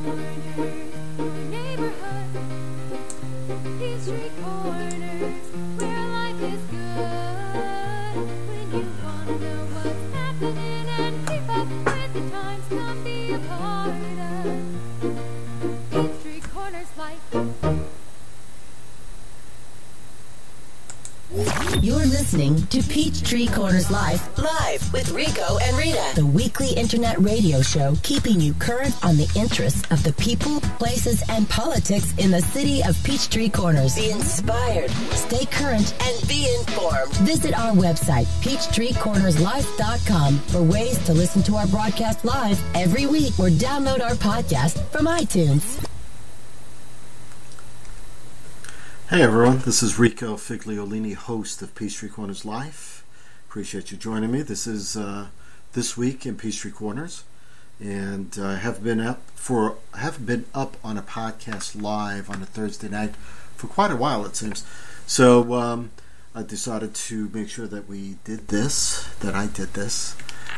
corners, your neighborhood. Peachtree Corners, where life is good. When you wanna know what's happening and keep up with the times, come be a part of Peachtree Corners Life. You're listening to Peachtree Corners Live with Rico and Rita, the weekly internet radio show keeping you current on the interests of the people, places, and politics in the city of Peachtree Corners. Be inspired, stay current, and be informed. Visit our website, PeachtreeCornersLive.com, for ways to listen to our broadcast live every week or download our podcast from iTunes. Hey everyone, this is Rico Figliolini, host of Peachtree Corners Live. Appreciate you joining me. This is This Week in Peachtree Corners, and I haven't been up on a podcast live on a Thursday night for quite a while, it seems. So I decided to make sure that I did this,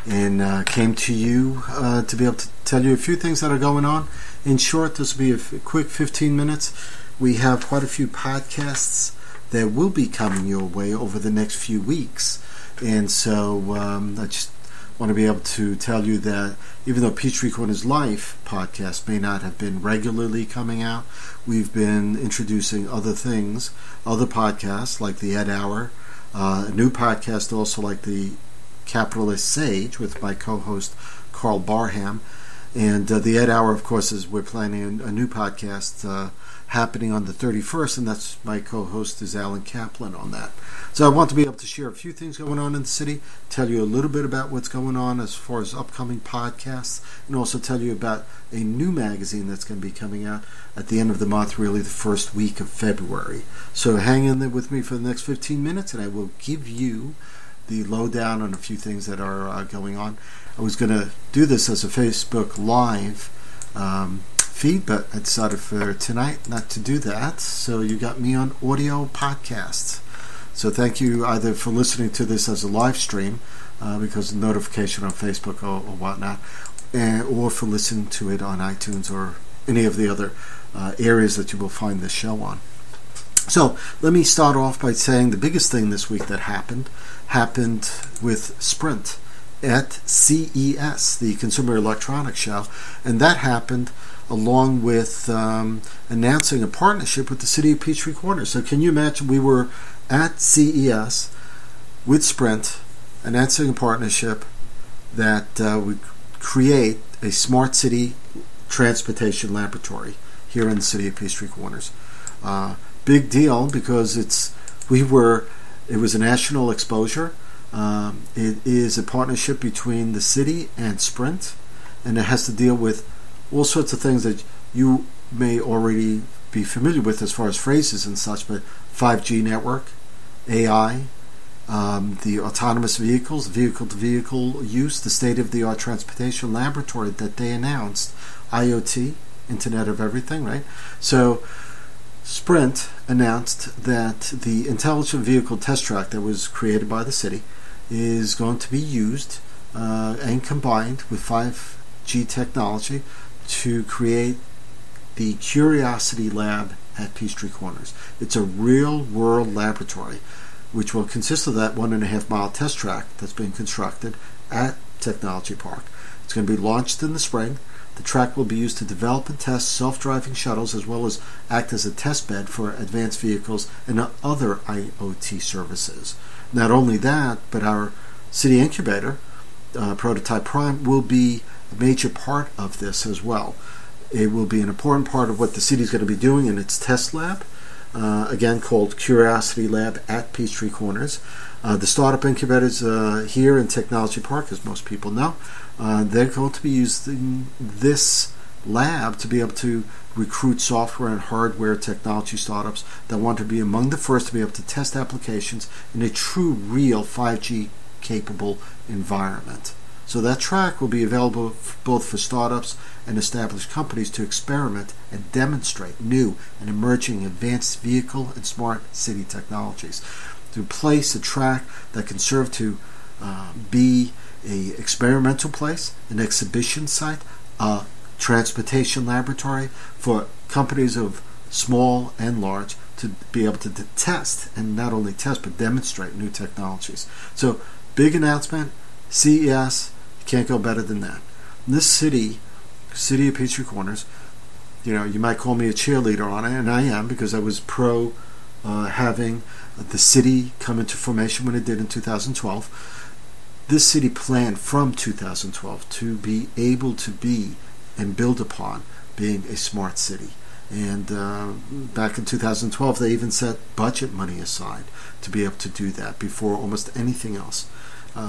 and came to you to be able to tell you a few things that are going on. In short, this will be a quick 15 minutes. We have quite a few podcasts that will be coming your way over the next few weeks. And so I just want to be able to tell you that even though Peachtree Corners Life podcast may not have been regularly coming out, we've been introducing other things, other podcasts like the Ed Hour, a new podcast also like the Capitalist Sage with my co-host Carl Barham. And the Ed Hour, of course, is we're planning a new podcast happening on the 31st, and that's my co-host is Alan Kaplan on that. So I want to be able to share a few things going on in the city, tell you a little bit about what's going on as far as upcoming podcasts, and also tell you about a new magazine that's going to be coming out at the end of the month, really the first week of February. So hang in there with me for the next 15 minutes, and I will give you the lowdown on a few things that are going on. I was going to do this as a Facebook Live feed, but I decided for tonight not to do that. So you got me on audio podcast. So thank you either for listening to this as a live stream, because of notification on Facebook or whatnot, or for listening to it on iTunes or any of the other areas that you will find this show on. So let me start off by saying the biggest thing this week that happened with Sprint at CES, the Consumer Electronics Show, and that happened along with announcing a partnership with the city of Peachtree Corners. So can you imagine, we were at CES with Sprint announcing a partnership that would create a smart city transportation laboratory here in the city of Peachtree Corners. Big deal because it was a national exposure. It is a partnership between the city and Sprint, and it has to deal with all sorts of things that you may already be familiar with as far as phrases and such, but 5G network, AI, the autonomous vehicles, vehicle-to-vehicle use, the state-of-the-art transportation laboratory that they announced, IoT, Internet of Everything, right? So Sprint announced that the intelligent vehicle test track that was created by the city is going to be used and combined with 5G technology to create the Curiosity Lab at Peachtree Corners. It's a real-world laboratory which will consist of that 1.5 mile test track that's being constructed at Technology Park. It's going to be launched in the spring. The track will be used to develop and test self-driving shuttles as well as act as a test bed for advanced vehicles and other IoT services. Not only that, but our city incubator, Prototype Prime, will be a major part of this as well. It will be an important part of what the city is going to be doing in its test lab, again called Curiosity Lab at Peachtree Corners. The startup incubators here in Technology Park, as most people know, they're going to be using this lab to be able to recruit software and hardware technology startups that want to be among the first to be able to test applications in a true, real 5G capable environment. So that track will be available both for startups and established companies to experiment and demonstrate new and emerging advanced vehicle and smart city technologies. To place a track that can serve to be an experimental place, an exhibition site, a transportation laboratory for companies of small and large to be able to test, and not only test but demonstrate new technologies. So big announcement, CES, can't go better than that. This city of Peachtree Corners, you might call me a cheerleader on it, and I am, because I was pro having the city come into formation when it did in 2012. This city planned from 2012 to be able to be and build upon being a smart city. And back in 2012, they even set budget money aside to be able to do that before almost anything else.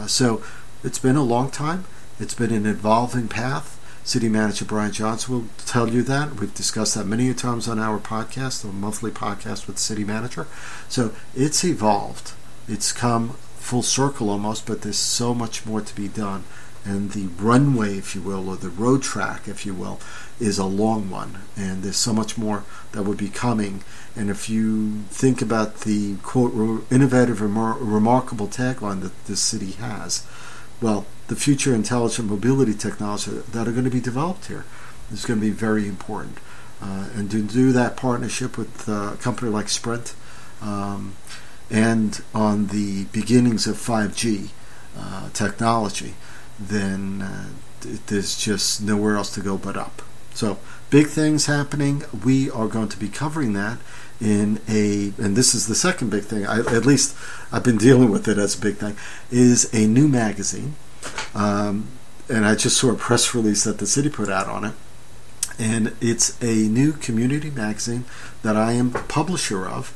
So it's been a long time. It's been an evolving path. City Manager Brian Johnson will tell you that. We've discussed that many times on our podcast, the monthly podcast with the City Manager. So it's evolved. It's come full circle almost, but there's so much more to be done. And the runway, if you will, or the road track, if you will, is a long one. And there's so much more that would be coming. And if you think about the, quote, innovative, remarkable tagline that this city has, well, the future intelligent mobility technology that are going to be developed here is going to be very important. And to do that partnership with a company like Sprint, and on the beginnings of 5G technology, then there's just nowhere else to go but up. So big things happening. We are going to be covering that and this is the second big thing, at least I've been dealing with it as a big thing, is a new magazine. And I just saw a press release that the city put out on it. And it's a new community magazine that I am publisher of.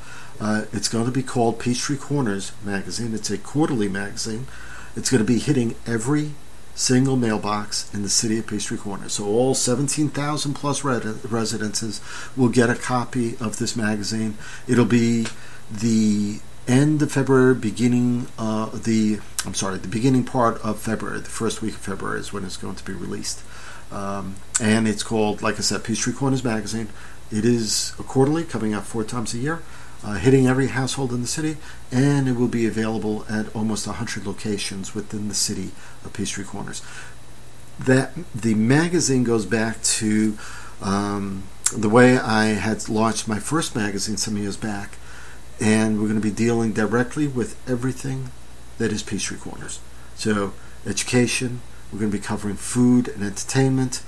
It's going to be called Peachtree Corners Magazine. It's a quarterly magazine. It's going to be hitting every single mailbox in the city of Peachtree Corners. So all 17,000 plus residences will get a copy of this magazine. It'll be the end of February, the beginning part of February. The first week of February is when it's going to be released. And it's called, like I said, Peachtree Corners Magazine. It is a quarterly, coming out 4 times a year, hitting every household in the city, and it will be available at almost 100 locations within the city of Peachtree Corners. The magazine goes back to the way I had launched my first magazine some years back, and we're going to be dealing directly with everything that is Peachtree Corners. So education, we're going to be covering food and entertainment,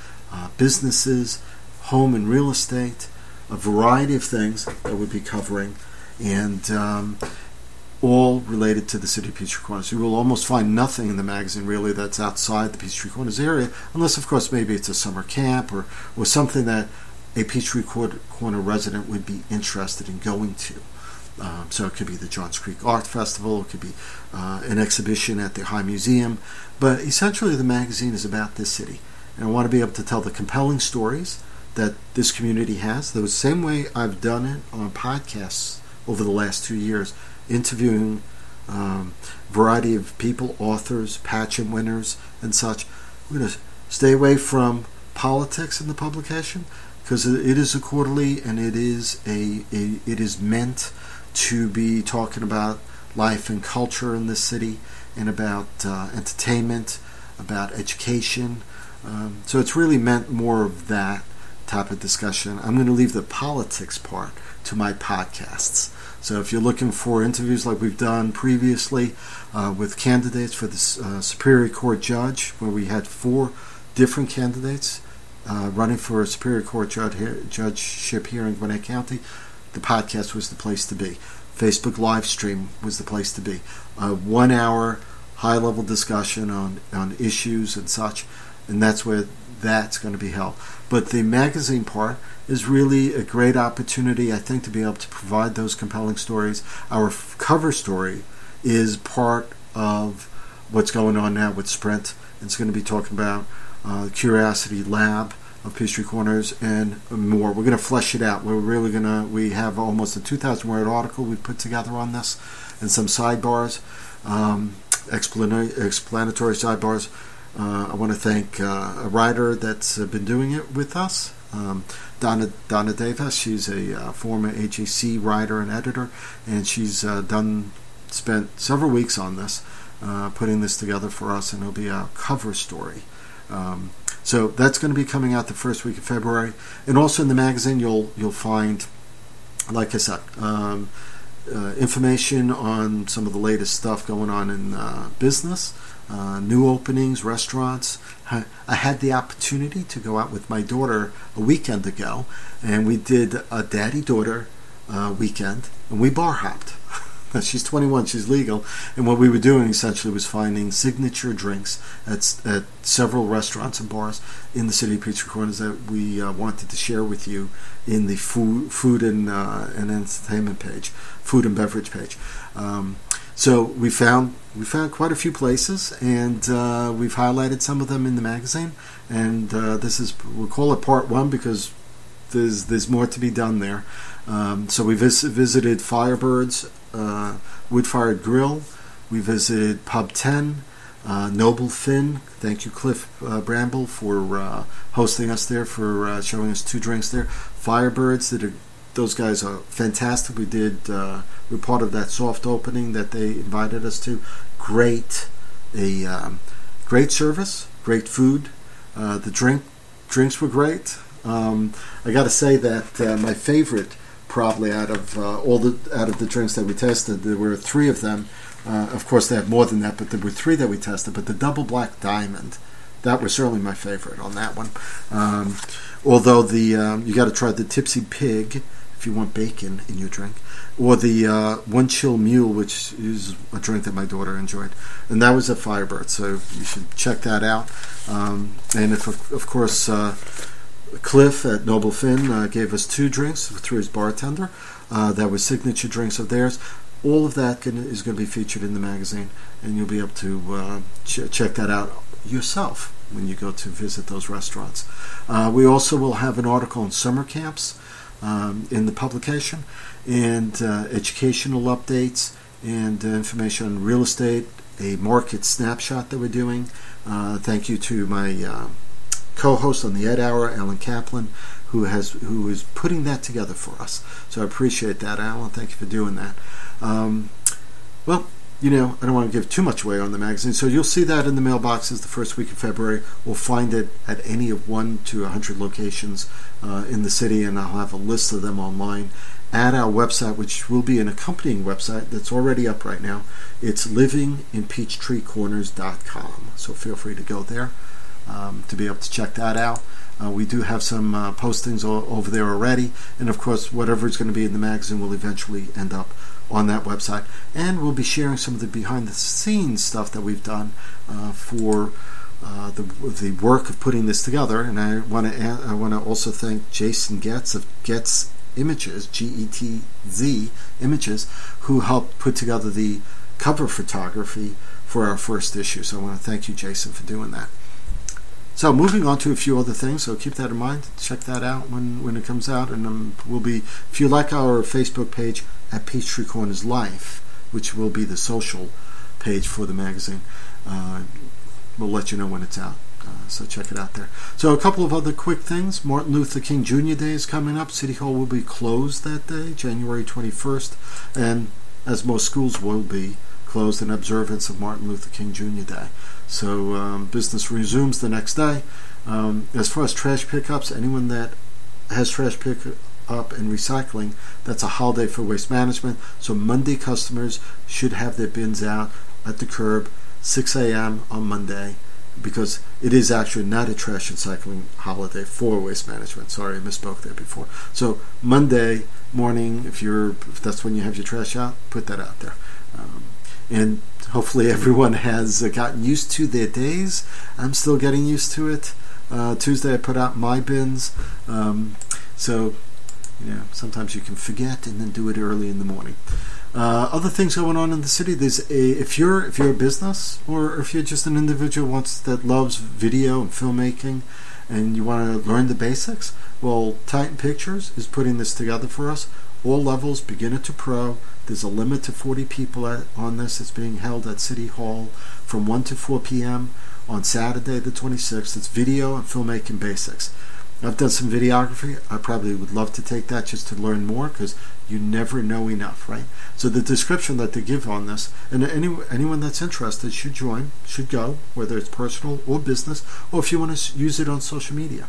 businesses, home and real estate, a variety of things that we'll be covering, and all related to the city of Peachtree Corners. You will almost find nothing in the magazine really that's outside the Peachtree Corners area, unless of course maybe it's a summer camp or something that a Peachtree Corner resident would be interested in going to. So it could be the Johns Creek Art Festival, it could be an exhibition at the High Museum, but essentially the magazine is about this city. And I want to be able to tell the compelling stories that this community has, the same way I've done it on podcasts over the last 2 years, interviewing variety of people, authors, pageant winners, and such. We're going to stay away from politics in the publication because it is a quarterly, and it is meant to be talking about life and culture in this city, and about entertainment, about education. So it's really meant more of that type of discussion. I'm going to leave the politics part to my podcasts. So if you're looking for interviews like we've done previously with candidates for the Superior Court judge, where we had 4 different candidates running for a Superior Court judgeship here in Gwinnett County, the podcast was the place to be. Facebook live stream was the place to be. 1 hour high-level discussion on issues and such, and that's where that's going to be held. But the magazine part is really a great opportunity, I think, to be able to provide those compelling stories. Our cover story is part of what's going on now with Sprint. It's going to be talking about Curiosity Lab of Peachtree Corners and more. We're going to flesh it out. We have almost a 2,000-word article we've put together on this, and some sidebars, explanatory sidebars. I want to thank a writer that's been doing it with us, Donna Davis. She's a former AJC writer and editor, and she's spent several weeks on this, putting this together for us, and it'll be a cover story. So that's going to be coming out the first week of February. And also in the magazine, you'll find, like I said, information on some of the latest stuff going on in business, new openings, restaurants. I had the opportunity to go out with my daughter a weekend ago, and we did a daddy-daughter weekend, and we bar hopped. She's 21, she's legal, and what we were doing essentially was finding signature drinks at several restaurants and bars in the city of Peachtree Corners that we wanted to share with you in the food and entertainment page, food and beverage page. So we found quite a few places, and we've highlighted some of them in the magazine. And we'll call it part one because there's more to be done there. So we visited Firebirds Wood-Fired Grill. We visited Pub 10, Noble Finn. Thank you, Cliff Bramble, for hosting us there, for showing us 2 drinks there. Firebirds, those guys are fantastic. We're part of that soft opening that they invited us to. Great service, great food. The drinks were great. I got to say that my favorite, probably out of the drinks that we tested, there were 3 of them. Of course, they have more than that, but there were 3 that we tested. But the Double Black Diamond, that was certainly my favorite on that one. Although you got to try the Tipsy Pig if you want bacon in your drink, or the One Chill Mule, which is a drink that my daughter enjoyed, and that was at Firebird. So you should check that out. And of course. Cliff at Noble Finn gave us 2 drinks through his bartender. That was signature drinks of theirs. All of that is going to be featured in the magazine, and you'll be able to check that out yourself when you go to visit those restaurants. We also will have an article on summer camps in the publication, and educational updates and information on real estate, a market snapshot that we're doing. Thank you to my co-host on the Ed Hour, Alan Kaplan, who is putting that together for us. So I appreciate that, Alan. Thank you for doing that. Well, I don't want to give too much away on the magazine, so you'll see that in the mailboxes the first week of February. We'll find it at any of 1 to 100 locations in the city, and I'll have a list of them online at our website, which will be an accompanying website that's already up right now. It's livinginpeachtreecorners.com, so feel free to go there to be able to check that out. We do have some postings over there already, and of course whatever is going to be in the magazine will eventually end up on that website, and we'll be sharing some of the behind the scenes stuff that we've done for the work of putting this together. And I want to also thank Jason Getz of Getz Images, Getz Images, who helped put together the cover photography for our first issue. So I want to thank you, Jason, for doing that. So moving on to a few other things, so keep that in mind. Check that out when it comes out, and if you like our Facebook page at Peachtree Corners Life, which will be the social page for the magazine, we'll let you know when it's out. So check it out there. So a couple of other quick things. Martin Luther King Jr. Day is coming up. City Hall will be closed that day, January 21st, and as most schools will be closed in observance of Martin Luther King Jr. Day. So business resumes the next day. As far as trash pickups, anyone that has trash pickup and recycling, that's a holiday for waste management. So Monday customers should have their bins out at the curb 6 a.m. on Monday, because it is actually not a trash and cycling holiday for waste management. Sorry, I misspoke there before. So Monday morning, if that's when you have your trash out, put that out there. And hopefully everyone has gotten used to their days. I'm still getting used to it. Tuesday I put out my bins. So sometimes you can forget and then do it early in the morning. Other things going on in the city. If you're a business, or if you're just an individual that loves video and filmmaking, and you want to learn the basics, well, Titan Pictures is putting this together for us. All levels, beginner to pro. There's a limit to 40 people on this. It's being held at City Hall from 1 to 4 p.m. on Saturday the 26th. It's video and filmmaking basics. I've done some videography. I probably would love to take that just to learn more, because you never know enough, right? So the description that they give on this, and anyone that's interested should join, should go, whether it's personal or business, or if you want to use it on social media.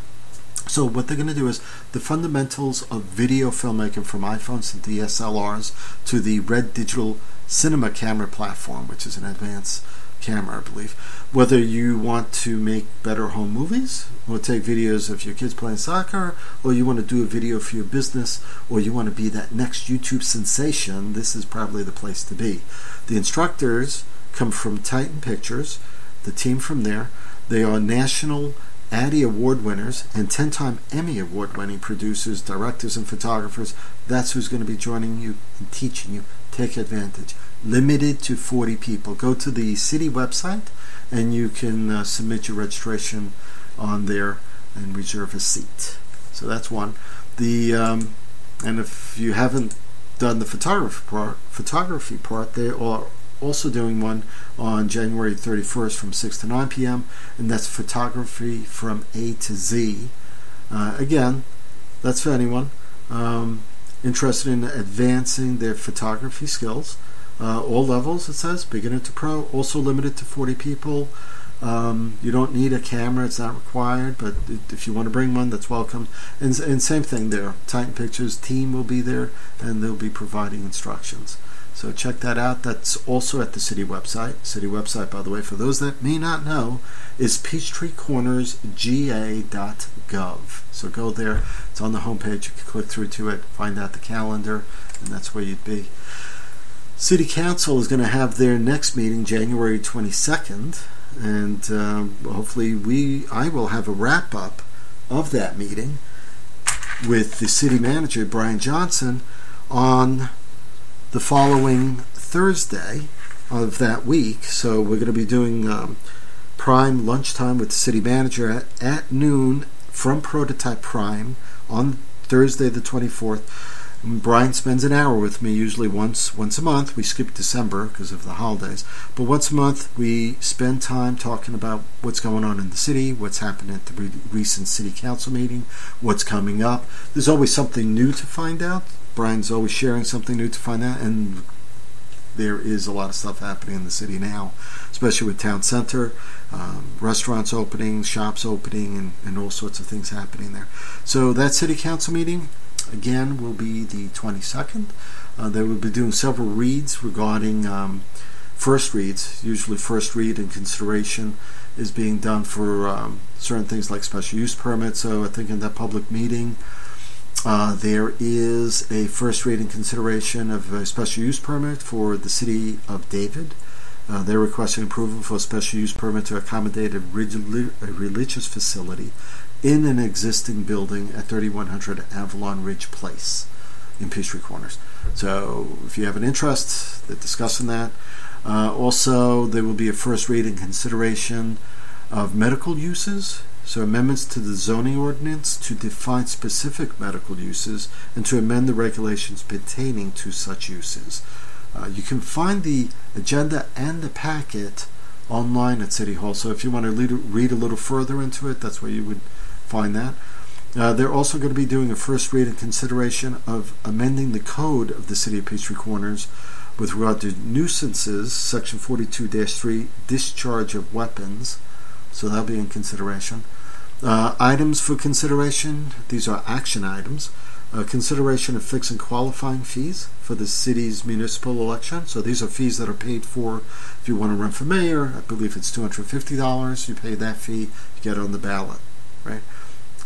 So what they're going to do is the fundamentals of video filmmaking, from iPhones to DSLRs to the Red Digital Cinema camera platform, which is an advanced camera, I believe. Whether you want to make better home movies, or take videos of your kids playing soccer, or you want to do a video for your business, or you want to be that next YouTube sensation, this is probably the place to be. The instructors come from Titan Pictures, the team from there. They are national Addy Award winners and 10-time Emmy Award winning producers, directors, and photographers. That's who's going to be joining you and teaching you. Take advantage. Limited to 40 people. Go to the city website and you can submit your registration on there and reserve a seat. So that's one. And if you haven't done the photography part, they are also doing one on January 31st from 6 to 9 p.m. and that's photography from A to Z. Again, that's for anyone interested in advancing their photography skills. All levels, it says, beginner to pro, also limited to 40 people. You don't need a camera, it's not required, but if you want to bring one, that's welcome. And same thing there, Titan Pictures team will be there and they'll be providing instructions. So check that out. That's also at the city website. City website, by the way, for those that may not know, is peachtreecornersga.gov. So go there. It's on the homepage. You can click through to it, find out the calendar, and that's where you'd be. City Council is going to have their next meeting January 22nd, and hopefully I will have a wrap-up of that meeting with the city manager, Brian Johnson, on the following Thursday of that week. So we're going to be doing Prime lunchtime with the city manager at noon from Prototype Prime on Thursday the 24th. Brian spends an hour with me, usually once a month. We skip December because of the holidays, but once a month we spend time talking about what's going on in the city, what's happened at the recent city council meeting, what's coming up. There's always something new to find out. Brian's always sharing something new to find out, and there is a lot of stuff happening in the city now, especially with town center, restaurants opening, shops opening, and all sorts of things happening there. So that city council meeting, again, will be the 22nd. They will be doing several reads regarding first reads. Usually first read and consideration is being done for certain things like special use permits. So I think in that public meeting, there is a first read and consideration of a special use permit for the city of David. They're requesting approval for a special use permit to accommodate a religious facility in an existing building at 3100 Avalon Ridge Place in Peachtree Corners. So if you have an interest, they're discussing that. Also, there will be a first read and consideration of medical uses. So amendments to the zoning ordinance to define specific medical uses and to amend the regulations pertaining to such uses. You can find the agenda and the packet online at City Hall. So if you want to read a little further into it, that's where you would find that. They're also going to be doing a first read and consideration of amending the code of the City of Peachtree Corners with regard to nuisances, Section 42-3, discharge of weapons. So that'll be in consideration. Items for consideration, these are action items. Consideration of fixing qualifying fees for the city's municipal election. So these are fees that are paid for if you want to run for mayor. I believe it's $250. You pay that fee, you get on the ballot, right?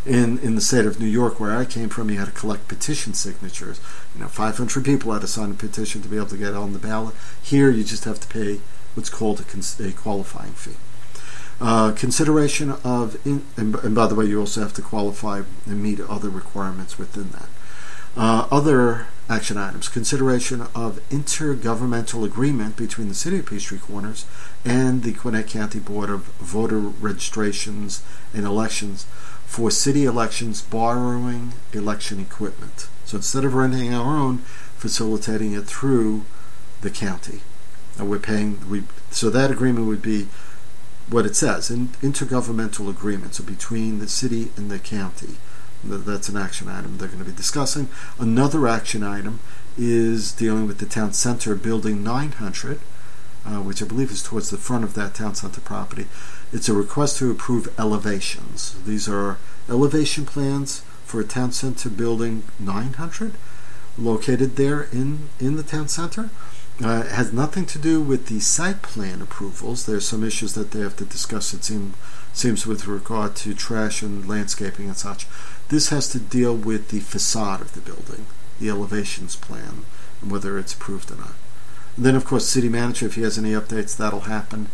In the state of New York, where I came from, you had to collect petition signatures. 500 people had to sign a petition to be able to get on the ballot. Here, you just have to pay what's called a qualifying fee. Consideration of, and by the way, you also have to qualify and meet other requirements within that. Other action items: consideration of intergovernmental agreement between the City of Peachtree Corners and the Gwinnett County Board of Voter Registrations and Elections for city elections, borrowing election equipment. So instead of renting our own, facilitating it through the county. So that agreement would be what it says, an intergovernmental agreement, so between the city and the county, That's an action item they're going to be discussing. Another action item is dealing with the town center building 900, which I believe is towards the front of that town center property. It's a request to approve elevations. These are elevation plans for a town center building 900 located there in the town center. It has nothing to do with the site plan approvals. There's some issues that they have to discuss, it seems, with regard to trash and landscaping and such. This has to deal with the facade of the building, the elevations plan, and whether it's approved or not. And then, of course, city manager, if he has any updates, that'll happen.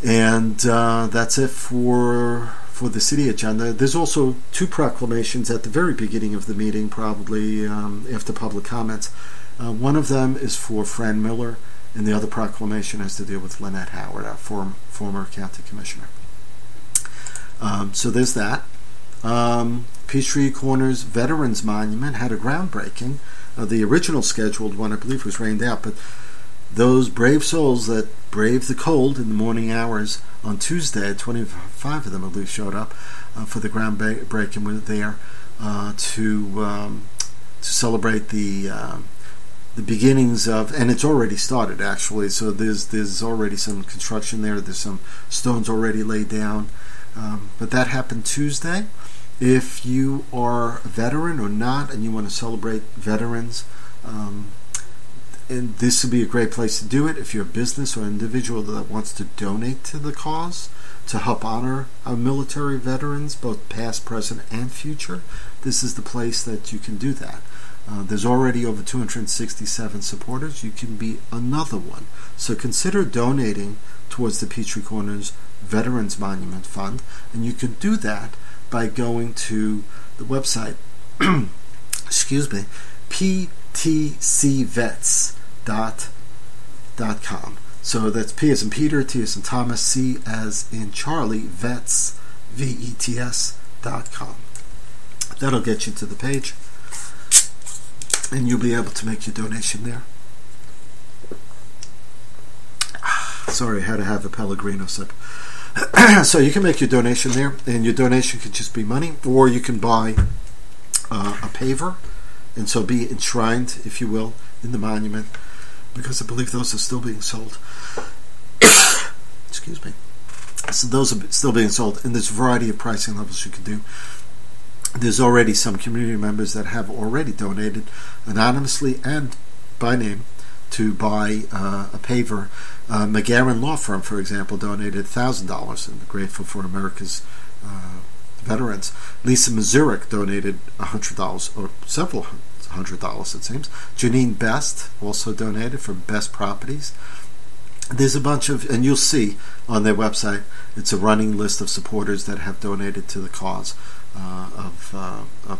And that's it for the city agenda. There's also two proclamations at the very beginning of the meeting, probably after public comments. One of them is for Fran Miller, and the other proclamation has to deal with Lynette Howard, our former county commissioner. So there's that. Peachtree Corners Veterans Monument had a groundbreaking. The original scheduled one, I believe, was rained out, but those brave souls that braved the cold in the morning hours on Tuesday, 25 of them at least showed up for the groundbreaking. Were there to celebrate the beginnings of, and it's already started actually. So there's already some construction there. There's some stones already laid down, but that happened Tuesday. If you are a veteran or not, and you want to celebrate veterans, and this would be a great place to do it. If you're a business or individual that wants to donate to the cause to help honor our military veterans, both past, present, and future, this is the place that you can do that. There's already over 267 supporters. You can be another one. So consider donating towards the Peachtree Corners Veterans Monument Fund, and you can do that by going to the website, excuse me, ptcvets.com. So that's P as in Peter, T as in Thomas, C as in Charlie, vets, VETS.com. That'll get you to the page, and you'll be able to make your donation there. Sorry, I had to have a Pellegrino sip. So you can make your donation there, and your donation could just be money, or you can buy a paver, and so be enshrined, if you will, in the monument, because I believe those are still being sold. Excuse me. So those are still being sold, and there's a variety of pricing levels you can do. There's already some community members that have already donated anonymously and by name to buy a paver. McGarren Law Firm, for example, donated $1,000, and grateful for America's veterans. Lisa Mazurek donated $100, or several $100, it seems. Janine Best also donated for Best Properties. There's a bunch of, and you'll see on their website, it's a running list of supporters that have donated to the cause of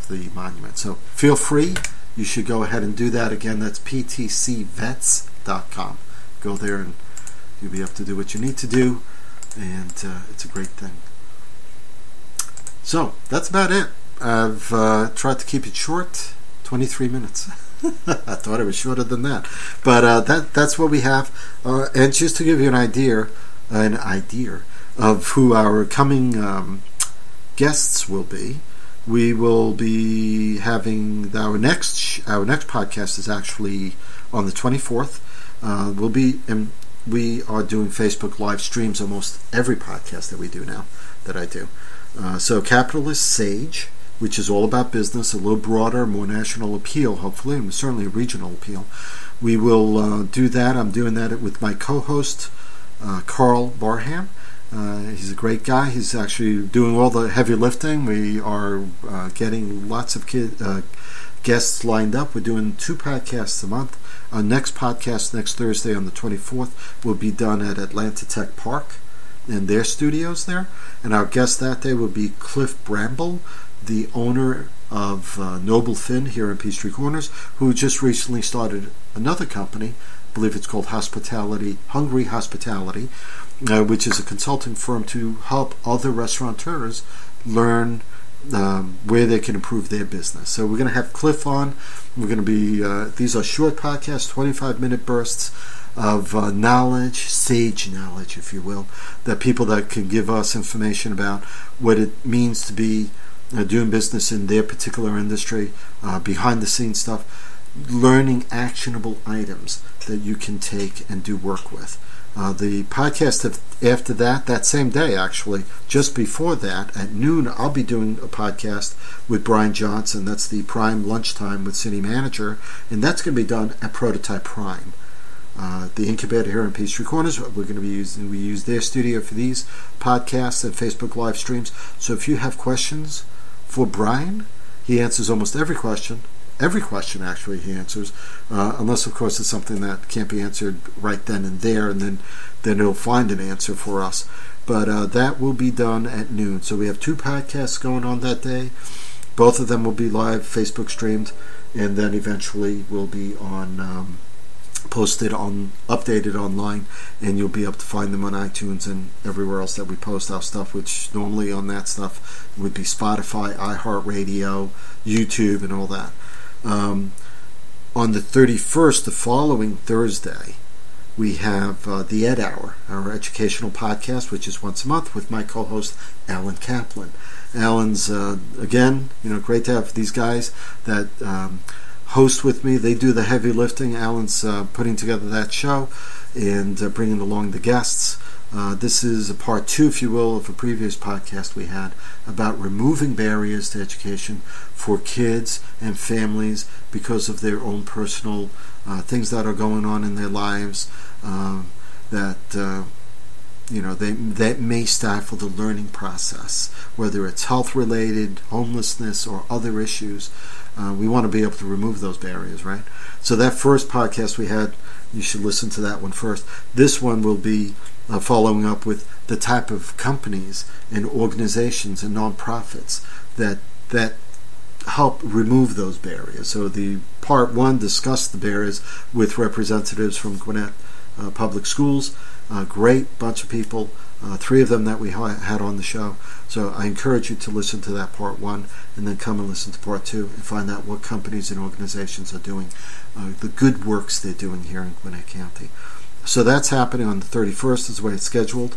the monument. So feel free. You should go ahead and do that. Again, that's ptcvets.com. Go there and you'll be able to do what you need to do, and it's a great thing. So that's about it. I've tried to keep it short, 23 minutes. I thought it was shorter than that, but that's what we have. And just to give you an idea of who our coming guests will be. We will be having our next podcast is actually on the 24th. We are doing Facebook live streams almost every podcast that we do now, that I do. So Capitalist Sage, which is all about business, a little broader, more national appeal, hopefully, and certainly a regional appeal. We will do that. I'm doing that with my co-host, Carl Barham. He's a great guy. He's actually doing all the heavy lifting. We are getting lots of guests lined up. We're doing 2 podcasts a month. Our next podcast, next Thursday on the 24th, will be done at Atlanta Tech Park in their studios there. And our guest that day will be Cliff Bramble, the owner of Noble Finn here in Peachtree Corners, who just recently started another company. I believe it's called Hungry Hospitality, which is a consulting firm to help other restaurateurs learn where they can improve their business. So we're going to have Cliff on. We're going to be, these are short podcasts, 25-minute bursts of knowledge, sage knowledge, if you will, that people that can give us information about what it means to be doing business in their particular industry, behind the scenes stuff, learning actionable items that you can take and do work with. The podcast after that same day actually, just before that, at noon, I'll be doing a podcast with Brian Johnson. That's the Prime Lunchtime with City Manager, and that's going to be done at Prototype Prime. The incubator here in Peachtree Corners, we use their studio for these podcasts and Facebook live streams. So if you have questions for Brian, he answers almost every question. Every question, actually, he answers, unless, of course, it's something that can't be answered right then and there, and then he'll find an answer for us. But that will be done at noon. So we have 2 podcasts going on that day. Both of them will be live, Facebook streamed, and then eventually will be on updated online, and you'll be able to find them on iTunes and everywhere else that we post our stuff, which normally on that stuff would be Spotify, iHeartRadio, YouTube, and all that. On the 31st, the following Thursday, we have the Ed Hour, our educational podcast, which is once a month with my co-host Alan Kaplan. Alan's again, great to have these guys that host with me. They do the heavy lifting. Alan's putting together that show and bringing along the guests. This is a part 2, if you will, of a previous podcast we had about removing barriers to education for kids and families because of their own personal things that are going on in their lives that may stifle the learning process, whether it's health-related, homelessness, or other issues. We want to be able to remove those barriers, right? So that first podcast we had, you should listen to that one first. This one will be following up with the type of companies and organizations and nonprofits that help remove those barriers. So the part 1 discussed the barriers with representatives from Gwinnett Public Schools. Great bunch of people, 3 of them that we had on the show. So I encourage you to listen to that part 1 and then come and listen to part 2 and find out what companies and organizations are doing, the good works they're doing here in Gwinnett County. So that's happening on the 31st is the way it's scheduled.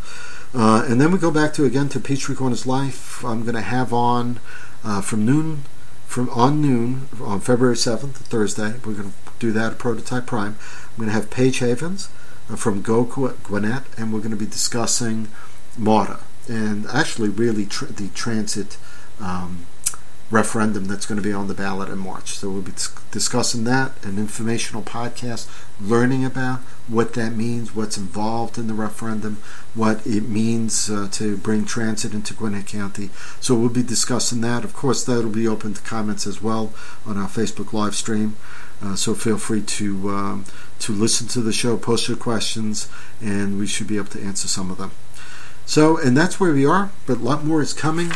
And then we go back to Peachtree Corners Life. I'm going to have on from noon on February 7th, Thursday. We're going to do that at Prototype Prime. I'm going to have Paige Havens from Go Gwinnett, and we're going to be discussing MARTA and actually really the transit referendum that's going to be on the ballot in March. So we'll be discussing that, an informational podcast, learning about what that means, what's involved in the referendum, what it means to bring transit into Gwinnett County. So we'll be discussing that. Of course, that'll be open to comments as well on our Facebook live stream. So feel free to listen to the show, post your questions, and we should be able to answer some of them. So, and that's where we are, but a lot more is coming.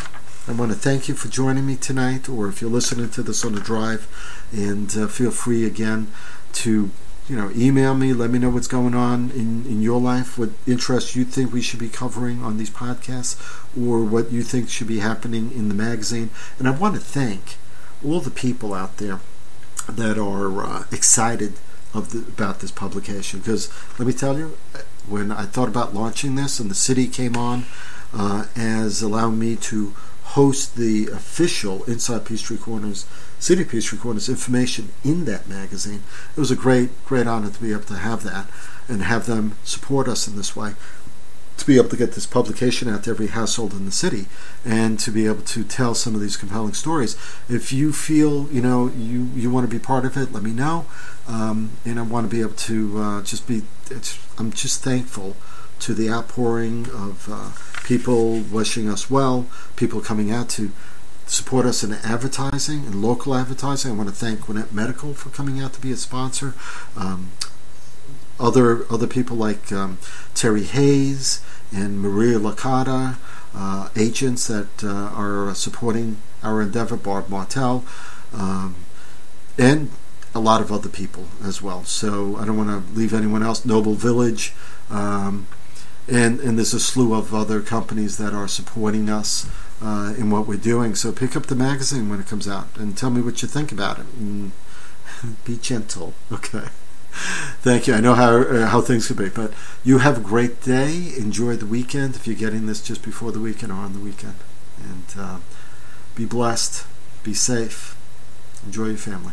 I want to thank you for joining me tonight, or if you're listening to this on the drive, and feel free again to email me, let me know what's going on in your life, what interests you think we should be covering on these podcasts, or what you think should be happening in the magazine. And I want to thank all the people out there that are excited about this publication, because let me tell you, when I thought about launching this and the city came on as allowing me to host the official Inside Peachtree Corners, City Peachtree Corners information in that magazine, it was a great honor to be able to have that and have them support us in this way, to be able to get this publication out to every household in the city and to be able to tell some of these compelling stories. If you feel you want to be part of it, let me know, and I want to be able to I'm just thankful to the outpouring of people wishing us well, people coming out to support us in advertising and local advertising. I want to thank Gwinnett Medical for coming out to be a sponsor. Other people like Terry Hayes and Maria Licata, agents that are supporting our endeavor, Barb Martel, and a lot of other people as well. So I don't want to leave anyone else. Noble Village, and there's a slew of other companies that are supporting us in what we're doing. So pick up the magazine when it comes out and tell me what you think about it. And be gentle, okay? Thank you. I know how things could be, but you have a great day. Enjoy the weekend if you're getting this just before the weekend or on the weekend. And Be blessed. Be safe. Enjoy your family.